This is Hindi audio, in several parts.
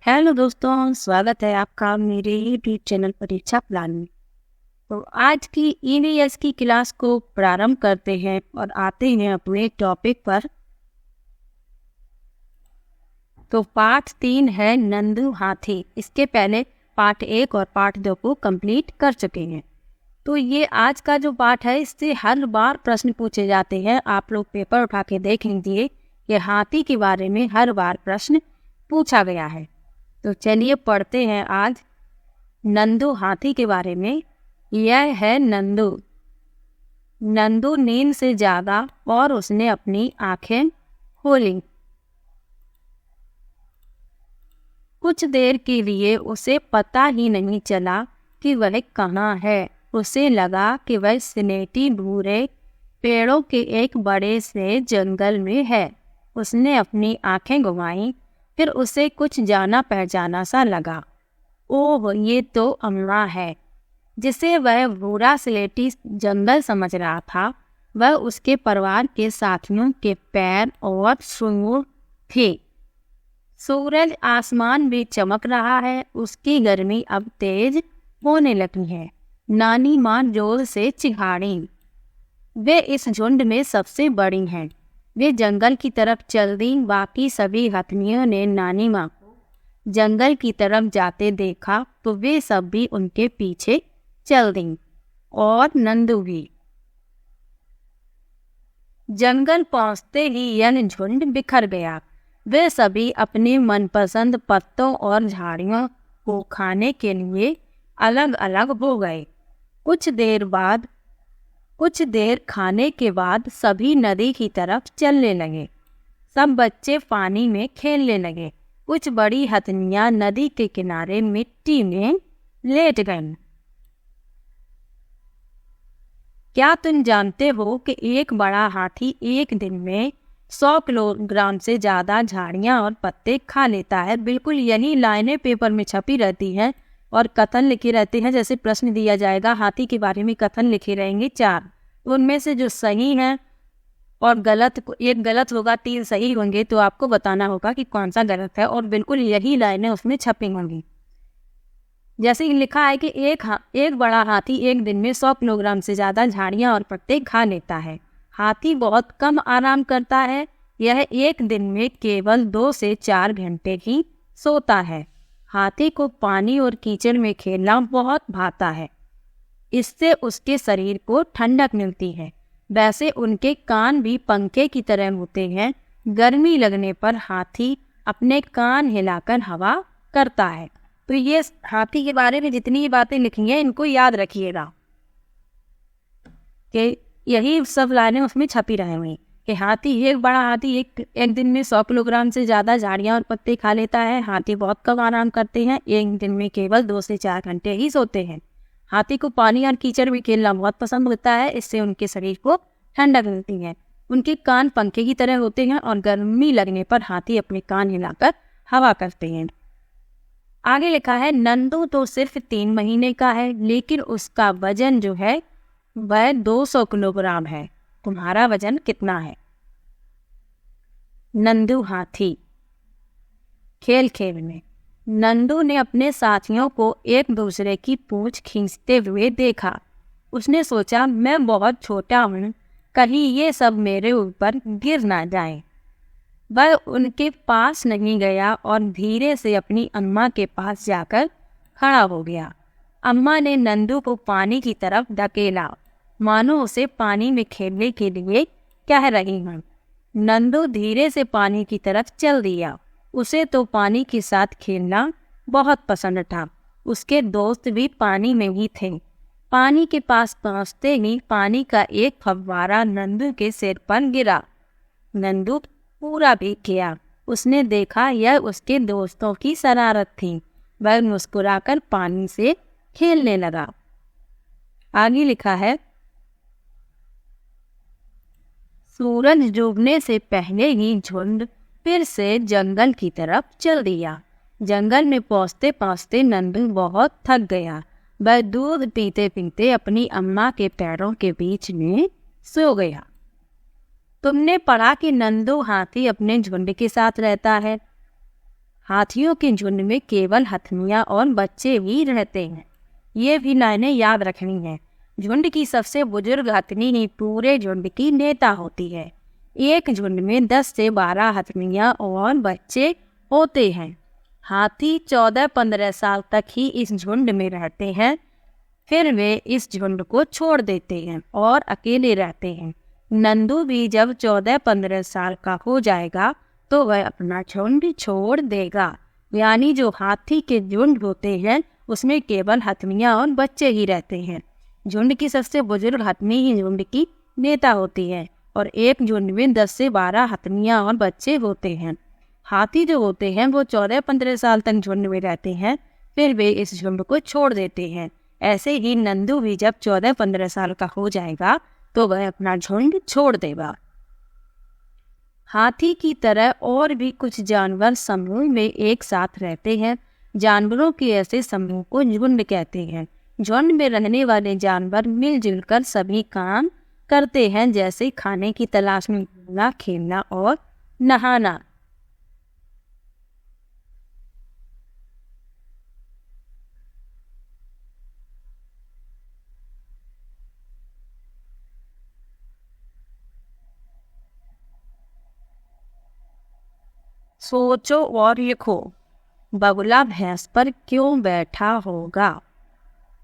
हेलो दोस्तों, स्वागत है आपका मेरे यूट्यूब चैनल परीक्षा प्लान में। तो आज की ईवीएस की क्लास को प्रारंभ करते हैं और आते हैं अपने टॉपिक पर। तो पार्ट 3 है नंदू हाथी। इसके पहले पार्ट 1 और पार्ट 2 को कंप्लीट कर चुके हैं। तो ये आज का जो पार्ट है, इससे हर बार प्रश्न पूछे जाते हैं। आप लोग पेपर उठा के देख लीजिए कि हाथी के बारे में हर बार प्रश्न पूछा गया है। तो चलिए पढ़ते हैं आज नंदू हाथी के बारे में। यह है नंदू। नंदू नींद से जागा और उसने अपनी आंखें खोली। कुछ देर के लिए उसे पता ही नहीं चला कि वह कहाँ है। उसे लगा कि वह स्लेटी भूरे पेड़ों के एक बड़े से जंगल में है। उसने अपनी आंखें घुमाई, फिर उसे कुछ जाना पहचाना सा लगा। ओह, ये तो अम्मा है। जिसे वह भूरा स्लेटी जंगल समझ रहा था, वह उसके परिवार के साथियों के पैर और सूंड थे। सूरज आसमान में चमक रहा है। उसकी गर्मी अब तेज होने लगी है। नानी माँ जोर से चिढ़ाई। वे इस झुंड में सबसे बड़ी हैं। वे जंगल की तरफ चल दी। बाकी सभी हथनियों ने नानी माँ को जंगल की तरफ जाते देखा तो वे सब भी उनके पीछे चल दी, और नंदू भी। जंगल पहुंचते ही यह झुंड बिखर गया। वे सभी अपने मनपसंद पत्तों और झाड़ियों को खाने के लिए अलग अलग हो गए। कुछ देर खाने के बाद सभी नदी की तरफ चलने लगे। सब बच्चे पानी में खेलने लगे। कुछ बड़ी हथनियां नदी के किनारे मिट्टी में लेट गईं। क्या तुम जानते हो कि एक बड़ा हाथी एक दिन में 100 किलोग्राम से ज़्यादा झाड़ियाँ और पत्ते खा लेता है। बिल्कुल यही लाइनें पेपर में छपी रहती हैं और कथन लिखे रहते हैं। जैसे प्रश्न दिया जाएगा, हाथी के बारे में कथन लिखे रहेंगे 4। उनमें से जो सही है और गलत, एक गलत होगा, 3 सही होंगे। तो आपको बताना होगा कि कौन सा गलत है, और बिल्कुल यही लाइनें उसमें छपी होंगी। जैसे ही लिखा है कि एक बड़ा हाथी एक दिन में 100 किलोग्राम से ज़्यादा झाड़ियाँ और पत्ते खा लेता है। हाथी बहुत कम आराम करता है। यह एक दिन में केवल 2 से 4 घंटे ही सोता है। हाथी को पानी और कीचड़ में खेलना बहुत भाता है। इससे उसके शरीर को ठंडक मिलती है। वैसे उनके कान भी पंखे की तरह होते हैं। गर्मी लगने पर हाथी अपने कान हिलाकर हवा करता है। तो ये हाथी के बारे में जितनी बातें लिखी हैं, इनको याद रखिएगा कि यही सब लाइनें उसमें छपी रहेंगी कि एक बड़ा हाथी एक दिन में 100 किलोग्राम से ज़्यादा झाड़ियाँ और पत्ते खा लेता है। हाथी बहुत कम आराम करते हैं। एक दिन में केवल 2 से 4 घंटे ही सोते हैं। हाथी को पानी और कीचड़ में खेलना बहुत पसंद होता है। इससे उनके शरीर को ठंडक मिलती है। उनके कान पंखे की तरह होते हैं और गर्मी लगने पर हाथी अपने कान हिलाकर हवा करते हैं। आगे लिखा है, नंदू तो सिर्फ 3 महीने का है, लेकिन उसका वजन जो है वह 200 किलोग्राम है। तुम्हारा वजन कितना है? नंदू हाथी। खेल खेल में नंदू ने अपने साथियों को एक दूसरे की पूंछ खींचते हुए देखा। उसने सोचा, मैं बहुत छोटा हूँ, कहीं ये सब मेरे ऊपर गिर ना जाए। वह उनके पास नहीं गया और धीरे से अपनी अम्मा के पास जाकर खड़ा हो गया। अम्मा ने नंदू को पानी की तरफ धकेला, मानो उसे पानी में खेलने के लिए कह रही हूँ। नंदू धीरे से पानी की तरफ चल दिया। उसे तो पानी के साथ खेलना बहुत पसंद था। उसके दोस्त भी पानी में ही थे। पानी के पास पहुँचते ही पानी का एक फव्वारा नंदू के सिर पर गिरा। नंदू पूरा भीग गया। उसने देखा यह उसके दोस्तों की शरारत थी। वह मुस्कुराकर पानी से खेलने लगा। आगे लिखा है, सूरज डूबने से पहले ही झुंड फिर से जंगल की तरफ चल दिया। जंगल में पहुँचते पहुँचते नंदू बहुत थक गया। वह दूध पीते पीते अपनी अम्मा के पैरों के बीच में सो गया। तुमने पढ़ा कि नंदू हाथी अपने झुंड के साथ रहता है। हाथियों के झुंड में केवल हथनियाँ और बच्चे ही रहते हैं। ये भी लाइनें याद रखनी है। झुंड की सबसे बुजुर्ग हथनी ही पूरे झुंड की नेता होती है। एक झुंड में 10 से 12 हथनियाँ और बच्चे होते हैं। हाथी 14-15 साल तक ही इस झुंड में रहते हैं, फिर वे इस झुंड को छोड़ देते हैं और अकेले रहते हैं। नंदू भी जब 14-15 साल का हो जाएगा तो वह अपना झुंड छोड़ देगा। यानी जो हाथी के झुंड होते हैं उसमें केवल हथनियाँ और बच्चे ही रहते हैं। झुंड की सबसे बुजुर्ग हथनी ही झुंड की नेता होती है और एक झुंड में 10 से 12 हथनियाँ और बच्चे होते हैं। हाथी जो होते हैं वो 14-15 साल तक झुंड में रहते हैं, फिर वे इस झुंड को छोड़ देते हैं। ऐसे ही नंदू भी जब 14-15 साल का हो जाएगा तो वह अपना झुंड छोड़ देगा। हाथी की तरह और भी कुछ जानवर समूह में एक साथ रहते हैं। जानवरों के ऐसे समूह को झुंड कहते हैं। झुंड में रहने वाले जानवर मिलजुल कर सभी काम करते हैं, जैसे खाने की तलाश में घूमना, खेलना और नहाना। सोचो और लिखो, बगुला भैंस पर क्यों बैठा होगा?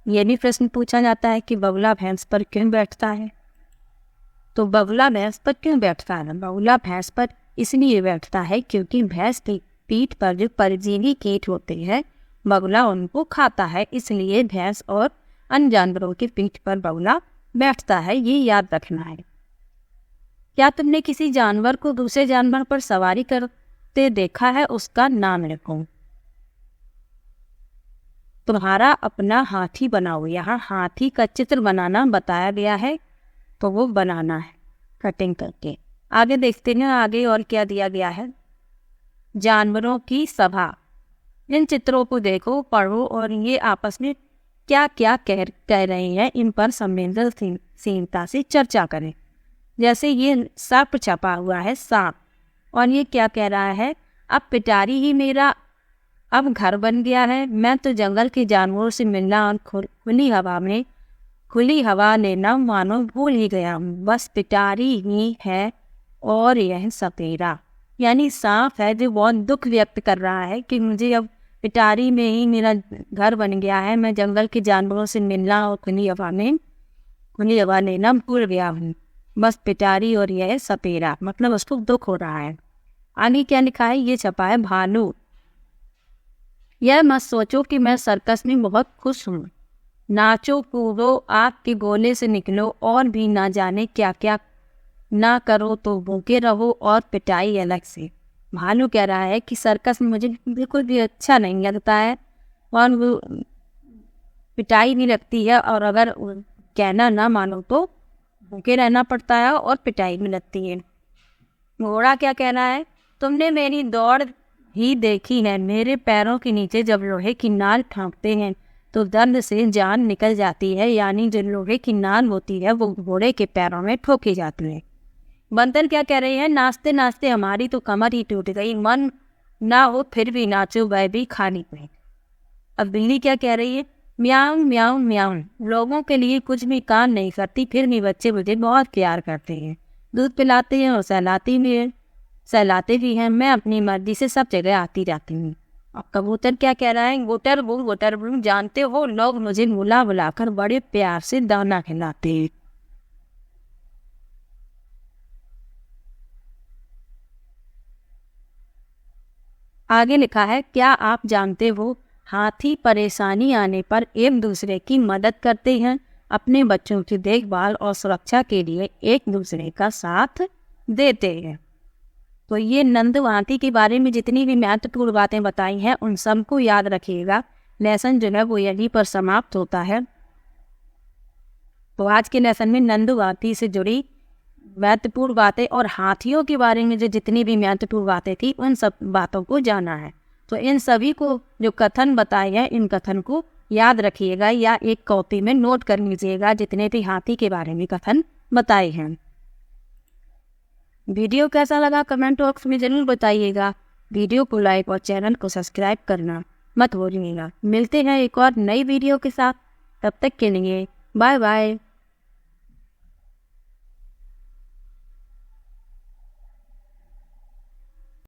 ये भी प्रश्न पूछा जाता है कि बगुला भैंस पर क्यों बैठता है। तो बगुला भैंस पर क्यों बैठता है? बगुला भैंस पर इसलिए बैठता है क्योंकि भैंस की पीठ पर जो परजीवी कीट होते हैं बगुला उनको खाता है, इसलिए भैंस और अन्य जानवरों की पीठ पर बगुला बैठता है। ये याद रखना है। क्या तुमने किसी जानवर को दूसरे जानवर पर सवारी करते देखा है? उसका नाम लिखो। तुम्हारा अपना हाथी बनाओ। यहाँ हाथी का चित्र बनाना बताया गया है, तो वो बनाना है कटिंग करके। आगे देखते हैं आगे और क्या दिया गया है। जानवरों की सभा। इन चित्रों को देखो, पढ़ो और ये आपस में क्या क्या कह रहे हैं इन पर संवेदनशीलता से चर्चा करें। जैसे ये सांप छपा हुआ है, सांप, और ये क्या कह रहा है? अब पिटारी ही मेरा अब घर बन गया है। मैं तो जंगल के जानवरों से मिलना और खुली हवा लेना मानो भूल ही गया हूँ। बस पिटारी ही है और यह सपेरा, यानी सांप है जो बहुत दुख व्यक्त कर रहा है कि मुझे अब पिटारी में ही मेरा घर बन गया है। मैं जंगल के जानवरों से मिलना और खुली हवा लेना भूल गया हूँ। बस पिटारी और यह सपेरा, मतलब उसको दुख हो रहा है। आगे क्या लिखा है? ये छपा है भालू। यह मत सोचो कि मैं सर्कस में बहुत खुश हूँ। नाचो कूदो, आग के गोले से निकलो और भी ना जाने क्या क्या ना करो तो भूखे रहो और पिटाई अलग से। भालू कह रहा है कि सर्कस में मुझे बिल्कुल भी अच्छा नहीं लगता है और वो पिटाई भी लगती है, और अगर कहना ना मानो तो भूखे रहना पड़ता है और पिटाई भी लगती है। घोड़ा क्या कह रहा है? तुमने मेरी दौड़ ही देखी है। मेरे पैरों के नीचे जब लोहे की नाल ठोंकते हैं तो दर्द से जान निकल जाती है, यानी जो लोहे की नाल होती है वो घोड़े के पैरों में ठोकी जाती है। बंदर क्या कह रहे हैं? नाचते नाचते हमारी तो कमर ही टूट गई, मन ना हो फिर भी नाचो, वह भी खाली पेट। अब बिल्ली क्या कह रही है? म्याऊं म्याऊं म्याऊं, लोगों के लिए कुछ भी काम नहीं करती, फिर भी बच्चे मुझे बहुत प्यार करते हैं, दूध पिलाते हैं और सहलाते भी हैं। मैं अपनी मर्जी से सब जगह आती जाती हूँ। अब कबूतर क्या कह रहा है? गुटर बू, जानते हो लोग मुझे बुला बुलाकर बड़े प्यार से दाना खिलाते हैं। आगे लिखा है, क्या आप जानते हो हाथी परेशानी आने पर एक दूसरे की मदद करते हैं। अपने बच्चों की देखभाल और सुरक्षा के लिए एक दूसरे का साथ देते हैं। तो ये नंदू हाथी के बारे में जितनी भी महत्वपूर्ण बातें बताई हैं उन सबको याद रखिएगा। लेसन जो है वो यहीं पर समाप्त होता है। तो आज के लेसन में नंदू हाथी से जुड़ी महत्वपूर्ण बातें और हाथियों के बारे में जो जितनी भी महत्वपूर्ण बातें थी उन सब बातों को जाना है। तो इन सभी को जो कथन बताए हैं इन कथन को याद रखिएगा या एक कॉपी में नोट कर लीजिएगा, जितने भी हाथी के बारे में कथन बताए हैं। वीडियो कैसा लगा कमेंट बॉक्स में ज़रूर बताइएगा। वीडियो को लाइक और चैनल को सब्सक्राइब करना मत भूलिएगा। मिलते हैं एक और नई वीडियो के साथ, तब तक के लिए बाय बाय।